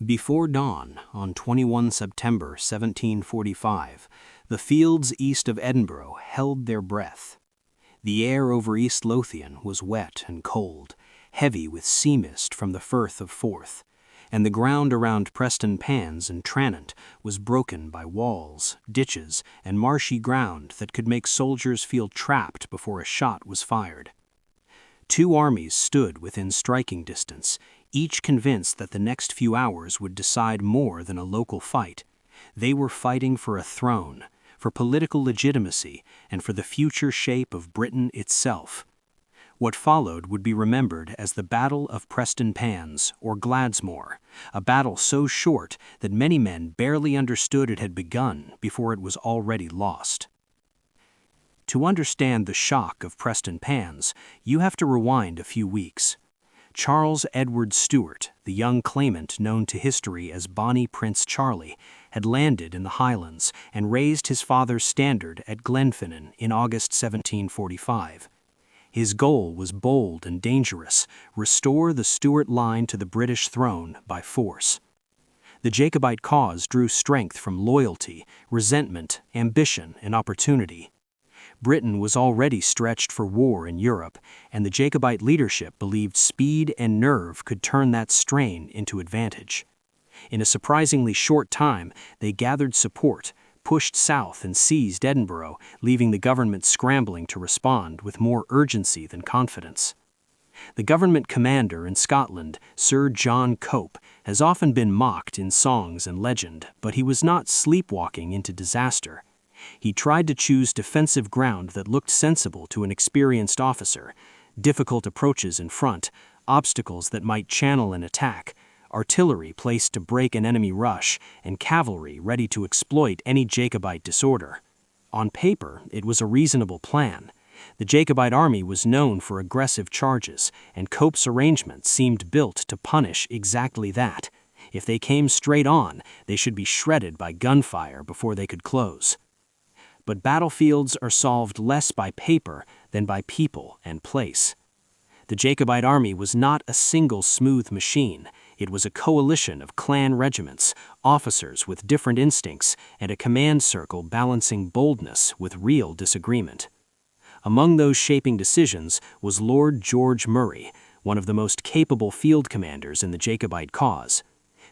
Before dawn, on 21 September 1745, the fields east of Edinburgh held their breath. The air over East Lothian was wet and cold, heavy with sea mist from the Firth of Forth, and the ground around Prestonpans and Tranent was broken by walls, ditches, and marshy ground that could make soldiers feel trapped before a shot was fired. Two armies stood within striking distance, each convinced that the next few hours would decide more than a local fight. They were fighting for a throne, for political legitimacy, and for the future shape of Britain itself. What followed would be remembered as the Battle of Prestonpans, or Gladsmore, a battle so short that many men barely understood it had begun before it was already lost. To understand the shock of Prestonpans, you have to rewind a few weeks. Charles Edward Stuart, the young claimant known to history as Bonnie Prince Charlie, had landed in the Highlands and raised his father's standard at Glenfinnan in August 1745. His goal was bold and dangerous: restore the Stuart line to the British throne by force. The Jacobite cause drew strength from loyalty, resentment, ambition, and opportunity. Britain was already stretched for war in Europe, and the Jacobite leadership believed speed and nerve could turn that strain into advantage. In a surprisingly short time, they gathered support, pushed south and seized Edinburgh, leaving the government scrambling to respond with more urgency than confidence. The government commander in Scotland, Sir John Cope, has often been mocked in songs and legend, but he was not sleepwalking into disaster. He tried to choose defensive ground that looked sensible to an experienced officer: difficult approaches in front, obstacles that might channel an attack, artillery placed to break an enemy rush, and cavalry ready to exploit any Jacobite disorder. On paper, it was a reasonable plan. The Jacobite army was known for aggressive charges, and Cope's arrangement seemed built to punish exactly that. If they came straight on, they should be shredded by gunfire before they could close. But battlefields are solved less by paper than by people and place. The Jacobite army was not a single smooth machine. It was a coalition of clan regiments, officers with different instincts, and a command circle balancing boldness with real disagreement. Among those shaping decisions was Lord George Murray, one of the most capable field commanders in the Jacobite cause.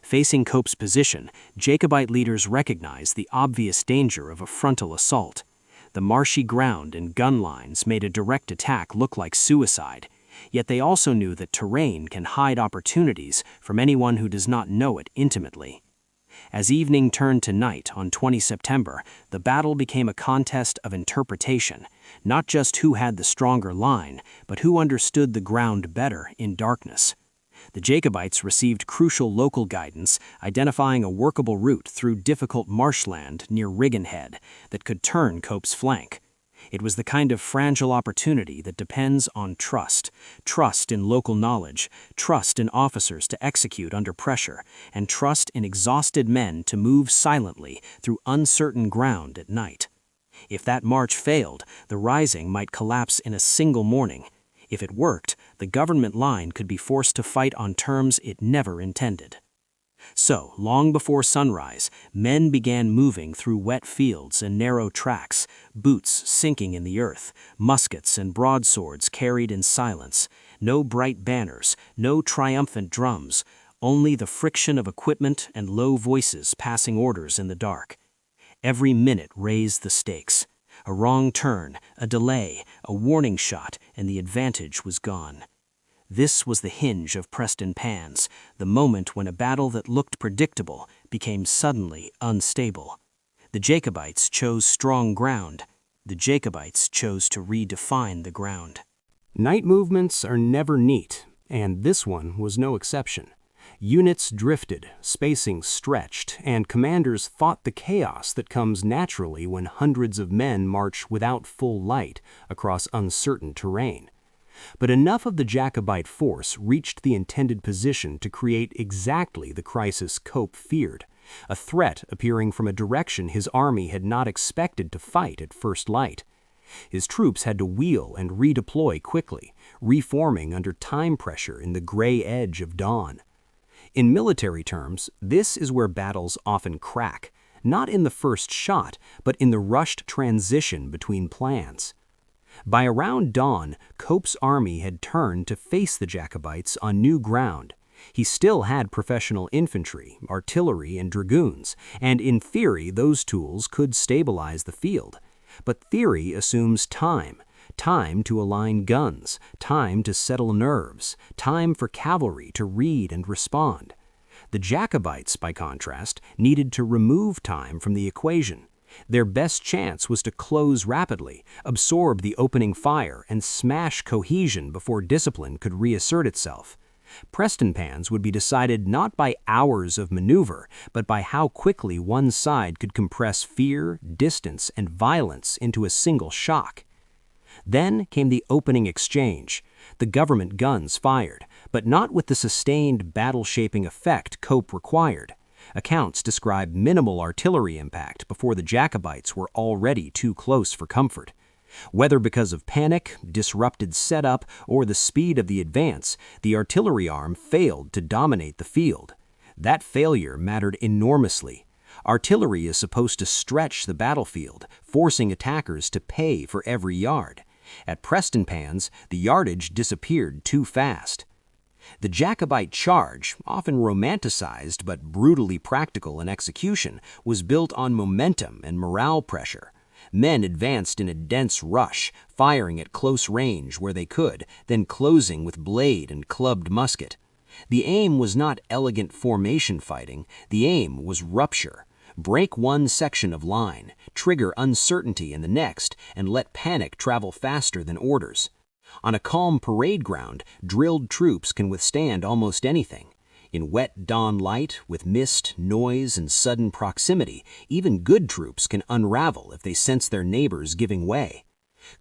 Facing Cope's position, Jacobite leaders recognized the obvious danger of a frontal assault. The marshy ground and gun lines made a direct attack look like suicide, yet they also knew that terrain can hide opportunities from anyone who does not know it intimately. As evening turned to night on 20 September, the battle became a contest of interpretation, not just who had the stronger line, but who understood the ground better in darkness. The Jacobites received crucial local guidance, identifying a workable route through difficult marshland near Rigganhead that could turn Cope's flank. It was the kind of fragile opportunity that depends on trust in local knowledge, trust in officers to execute under pressure, and trust in exhausted men to move silently through uncertain ground at night. If that march failed, the rising might collapse in a single morning. If it worked, the government line could be forced to fight on terms it never intended. So, long before sunrise, men began moving through wet fields and narrow tracks, boots sinking in the earth, muskets and broadswords carried in silence, no bright banners, no triumphant drums, only the friction of equipment and low voices passing orders in the dark. Every minute raised the stakes. A wrong turn, a delay, a warning shot, and the advantage was gone. This was the hinge of Prestonpans, the moment when a battle that looked predictable became suddenly unstable. The Jacobites chose strong ground. The Jacobites chose to redefine the ground. Night movements are never neat, and this one was no exception. Units drifted, spacing stretched, and commanders fought the chaos that comes naturally when hundreds of men march without full light across uncertain terrain. But enough of the Jacobite force reached the intended position to create exactly the crisis Cope feared, a threat appearing from a direction his army had not expected to fight at first light. His troops had to wheel and redeploy quickly, reforming under time pressure in the gray edge of dawn. In military terms, this is where battles often crack, not in the first shot, but in the rushed transition between plans. By around dawn, Cope's army had turned to face the Jacobites on new ground. He still had professional infantry, artillery, and dragoons, and in theory those tools could stabilize the field. But theory assumes time. Time to align guns, time to settle nerves, time for cavalry to read and respond. The Jacobites, by contrast, needed to remove time from the equation. Their best chance was to close rapidly, absorb the opening fire, and smash cohesion before discipline could reassert itself. Prestonpans would be decided not by hours of maneuver, but by how quickly one side could compress fear, distance, and violence into a single shock. Then came the opening exchange. The government guns fired, but not with the sustained battle-shaping effect Cope required. Accounts describe minimal artillery impact before the Jacobites were already too close for comfort. Whether because of panic, disrupted setup, or the speed of the advance, the artillery arm failed to dominate the field. That failure mattered enormously. Artillery is supposed to stretch the battlefield, forcing attackers to pay for every yard. At Prestonpans, the yardage disappeared too fast. The Jacobite charge, often romanticized but brutally practical in execution, was built on momentum and morale pressure. Men advanced in a dense rush, firing at close range where they could, then closing with blade and clubbed musket. The aim was not elegant formation fighting, the aim was rupture. Break one section of line, trigger uncertainty in the next, and let panic travel faster than orders. On a calm parade ground, drilled troops can withstand almost anything. In wet dawn light, with mist, noise, and sudden proximity, even good troops can unravel if they sense their neighbors giving way.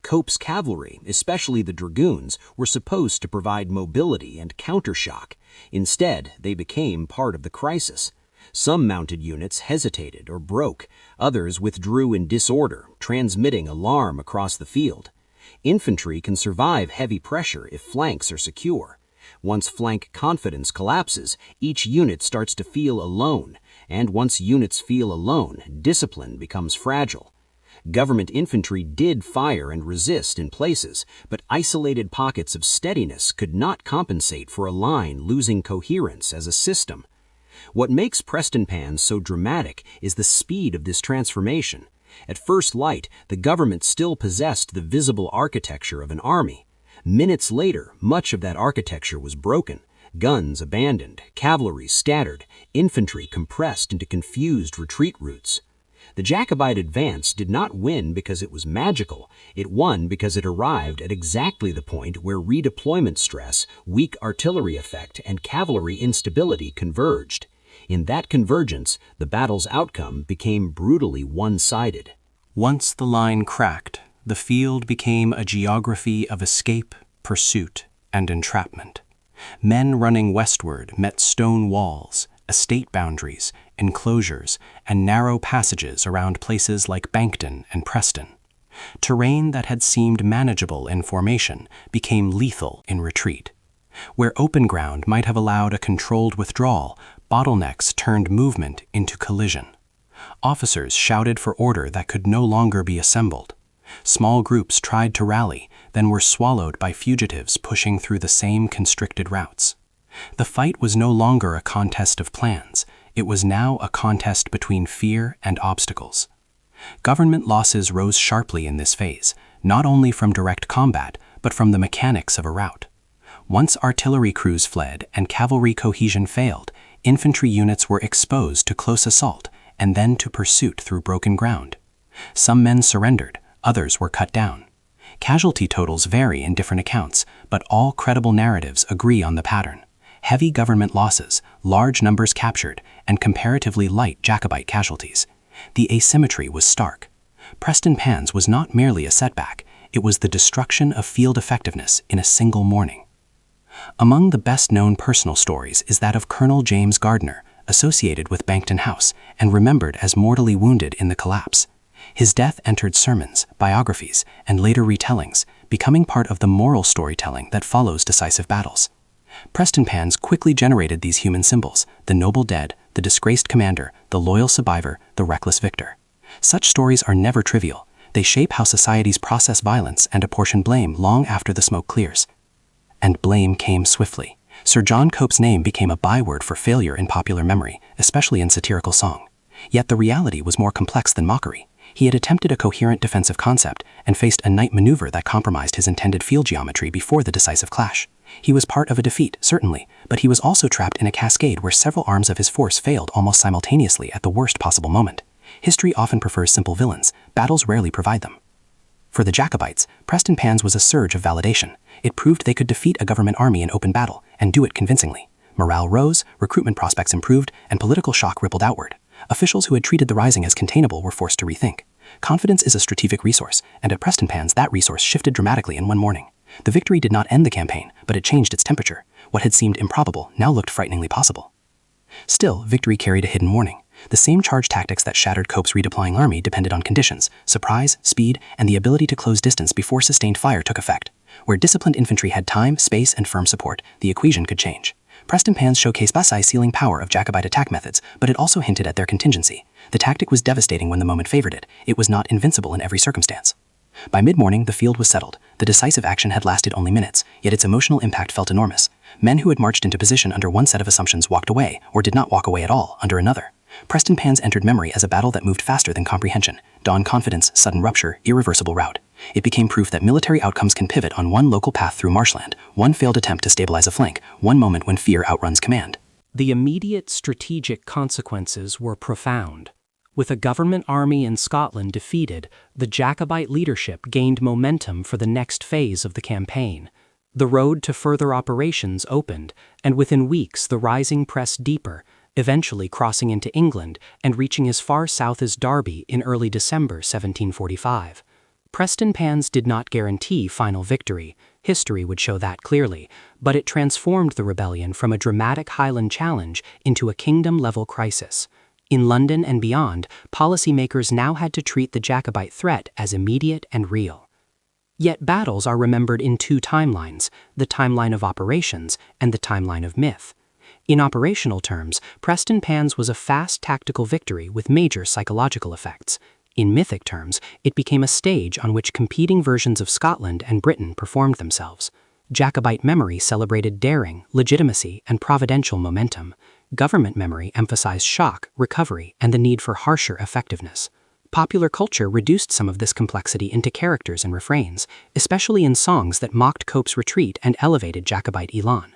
Cope's cavalry, especially the dragoons, were supposed to provide mobility and countershock. Instead, they became part of the crisis. Some mounted units hesitated or broke, others withdrew in disorder, transmitting alarm across the field. Infantry can survive heavy pressure if flanks are secure. Once flank confidence collapses, each unit starts to feel alone, and once units feel alone, discipline becomes fragile. Government infantry did fire and resist in places, but isolated pockets of steadiness could not compensate for a line losing coherence as a system. What makes Prestonpans so dramatic is the speed of this transformation. At first light, the government still possessed the visible architecture of an army. Minutes later, much of that architecture was broken. Guns abandoned, cavalry scattered, infantry compressed into confused retreat routes. The Jacobite advance did not win because it was magical. It won because it arrived at exactly the point where redeployment stress, weak artillery effect, and cavalry instability converged. In that convergence, the battle's outcome became brutally one-sided. Once the line cracked, the field became a geography of escape, pursuit, and entrapment. Men running westward met stone walls, estate boundaries, enclosures, and narrow passages around places like Bankton and Preston. Terrain that had seemed manageable in formation became lethal in retreat. Where open ground might have allowed a controlled withdrawal, bottlenecks turned movement into collision. Officers shouted for order that could no longer be assembled. Small groups tried to rally, then were swallowed by fugitives pushing through the same constricted routes. The fight was no longer a contest of plans. It was now a contest between fear and obstacles. Government losses rose sharply in this phase, not only from direct combat, but from the mechanics of a rout. Once artillery crews fled and cavalry cohesion failed, infantry units were exposed to close assault and then to pursuit through broken ground. Some men surrendered, others were cut down. Casualty totals vary in different accounts, but all credible narratives agree on the pattern. Heavy government losses, large numbers captured, and comparatively light Jacobite casualties. The asymmetry was stark. Prestonpans was not merely a setback, it was the destruction of field effectiveness in a single morning. Among the best-known personal stories is that of Colonel James Gardner, associated with Bankton House and remembered as mortally wounded in the collapse. His death entered sermons, biographies, and later retellings, becoming part of the moral storytelling that follows decisive battles. Prestonpans quickly generated these human symbols: the noble dead, the disgraced commander, the loyal survivor, the reckless victor. Such stories are never trivial. They shape how societies process violence and apportion blame long after the smoke clears. And blame came swiftly. Sir John Cope's name became a byword for failure in popular memory, especially in satirical song. Yet the reality was more complex than mockery. He had attempted a coherent defensive concept and faced a night maneuver that compromised his intended field geometry before the decisive clash. He was part of a defeat, certainly, but he was also trapped in a cascade where several arms of his force failed almost simultaneously at the worst possible moment. History often prefers simple villains. Battles rarely provide them. For the Jacobites, Prestonpans was a surge of validation. It proved they could defeat a government army in open battle, and do it convincingly. Morale rose, recruitment prospects improved, and political shock rippled outward. Officials who had treated the rising as containable were forced to rethink. Confidence is a strategic resource, and at Prestonpans that resource shifted dramatically in one morning. The victory did not end the campaign, but it changed its temperature. What had seemed improbable now looked frighteningly possible. Still, victory carried a hidden warning. The same charge tactics that shattered Cope's redeploying army depended on conditions: surprise, speed, and the ability to close distance before sustained fire took effect. Where disciplined infantry had time, space, and firm support, the equation could change. Prestonpans showcased the ceiling power of Jacobite attack methods, but it also hinted at their contingency. The tactic was devastating when the moment favored it. It was not invincible in every circumstance. By mid-morning, the field was settled. The decisive action had lasted only minutes, yet its emotional impact felt enormous. Men who had marched into position under one set of assumptions walked away, or did not walk away at all, under another. Prestonpans entered memory as a battle that moved faster than comprehension. Dawn confidence, sudden rupture, irreversible rout. It became proof that military outcomes can pivot on one local path through marshland, one failed attempt to stabilize a flank, one moment when fear outruns command. The immediate strategic consequences were profound. With a government army in Scotland defeated, the Jacobite leadership gained momentum for the next phase of the campaign. The road to further operations opened, and within weeks the rising pressed deeper, eventually crossing into England and reaching as far south as Derby in early December 1745. Prestonpans did not guarantee final victory. History would show that clearly, but it transformed the rebellion from a dramatic Highland challenge into a kingdom-level crisis. In London and beyond, policymakers now had to treat the Jacobite threat as immediate and real. Yet battles are remembered in two timelines, the timeline of operations and the timeline of myth. In operational terms, Prestonpans was a fast tactical victory with major psychological effects. In mythic terms, it became a stage on which competing versions of Scotland and Britain performed themselves. Jacobite memory celebrated daring, legitimacy, and providential momentum. Government memory emphasized shock, recovery, and the need for harsher effectiveness. Popular culture reduced some of this complexity into characters and refrains, especially in songs that mocked Cope's retreat and elevated Jacobite elan.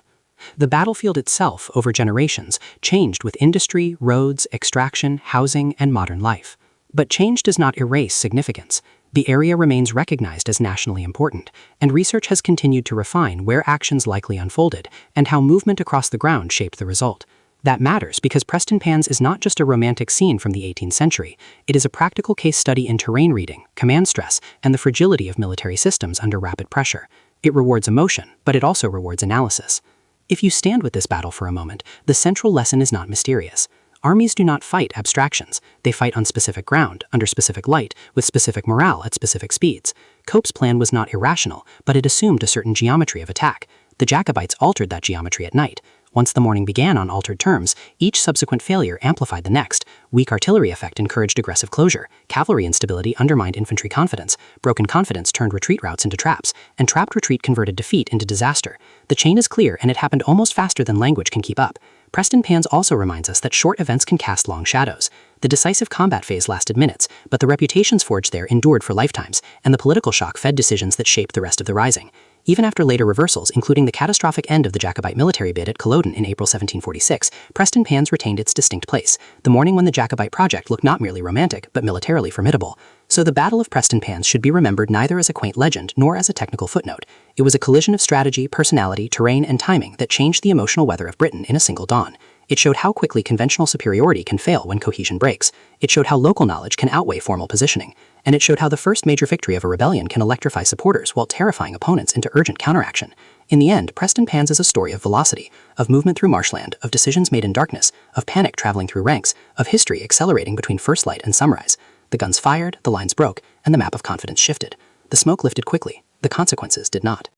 The battlefield itself, over generations, changed with industry, roads, extraction, housing, and modern life. But change does not erase significance. The area remains recognized as nationally important, and research has continued to refine where actions likely unfolded and how movement across the ground shaped the result. That matters because Prestonpans is not just a romantic scene from the 18th century, it is a practical case study in terrain reading, command stress, and the fragility of military systems under rapid pressure. It rewards emotion, but it also rewards analysis. If you stand with this battle for a moment, the central lesson is not mysterious. Armies do not fight abstractions. They fight on specific ground, under specific light, with specific morale at specific speeds. Cope's plan was not irrational, but it assumed a certain geometry of attack. The Jacobites altered that geometry at night. Once the morning began on altered terms, each subsequent failure amplified the next. Weak artillery effect encouraged aggressive closure. Cavalry instability undermined infantry confidence. Broken confidence turned retreat routes into traps, and trapped retreat converted defeat into disaster. The chain is clear, and it happened almost faster than language can keep up. Prestonpans also reminds us that short events can cast long shadows. The decisive combat phase lasted minutes, but the reputations forged there endured for lifetimes, and the political shock fed decisions that shaped the rest of the rising. Even after later reversals, including the catastrophic end of the Jacobite military bid at Culloden in April 1746, Prestonpans retained its distinct place, the morning when the Jacobite project looked not merely romantic, but militarily formidable. So the Battle of Prestonpans should be remembered neither as a quaint legend nor as a technical footnote. It was a collision of strategy, personality, terrain, and timing that changed the emotional weather of Britain in a single dawn. It showed how quickly conventional superiority can fail when cohesion breaks. It showed how local knowledge can outweigh formal positioning. And it showed how the first major victory of a rebellion can electrify supporters while terrifying opponents into urgent counteraction. In the end, Prestonpans is a story of velocity, of movement through marshland, of decisions made in darkness, of panic traveling through ranks, of history accelerating between first light and sunrise. The guns fired, the lines broke, and the map of confidence shifted. The smoke lifted quickly. The consequences did not.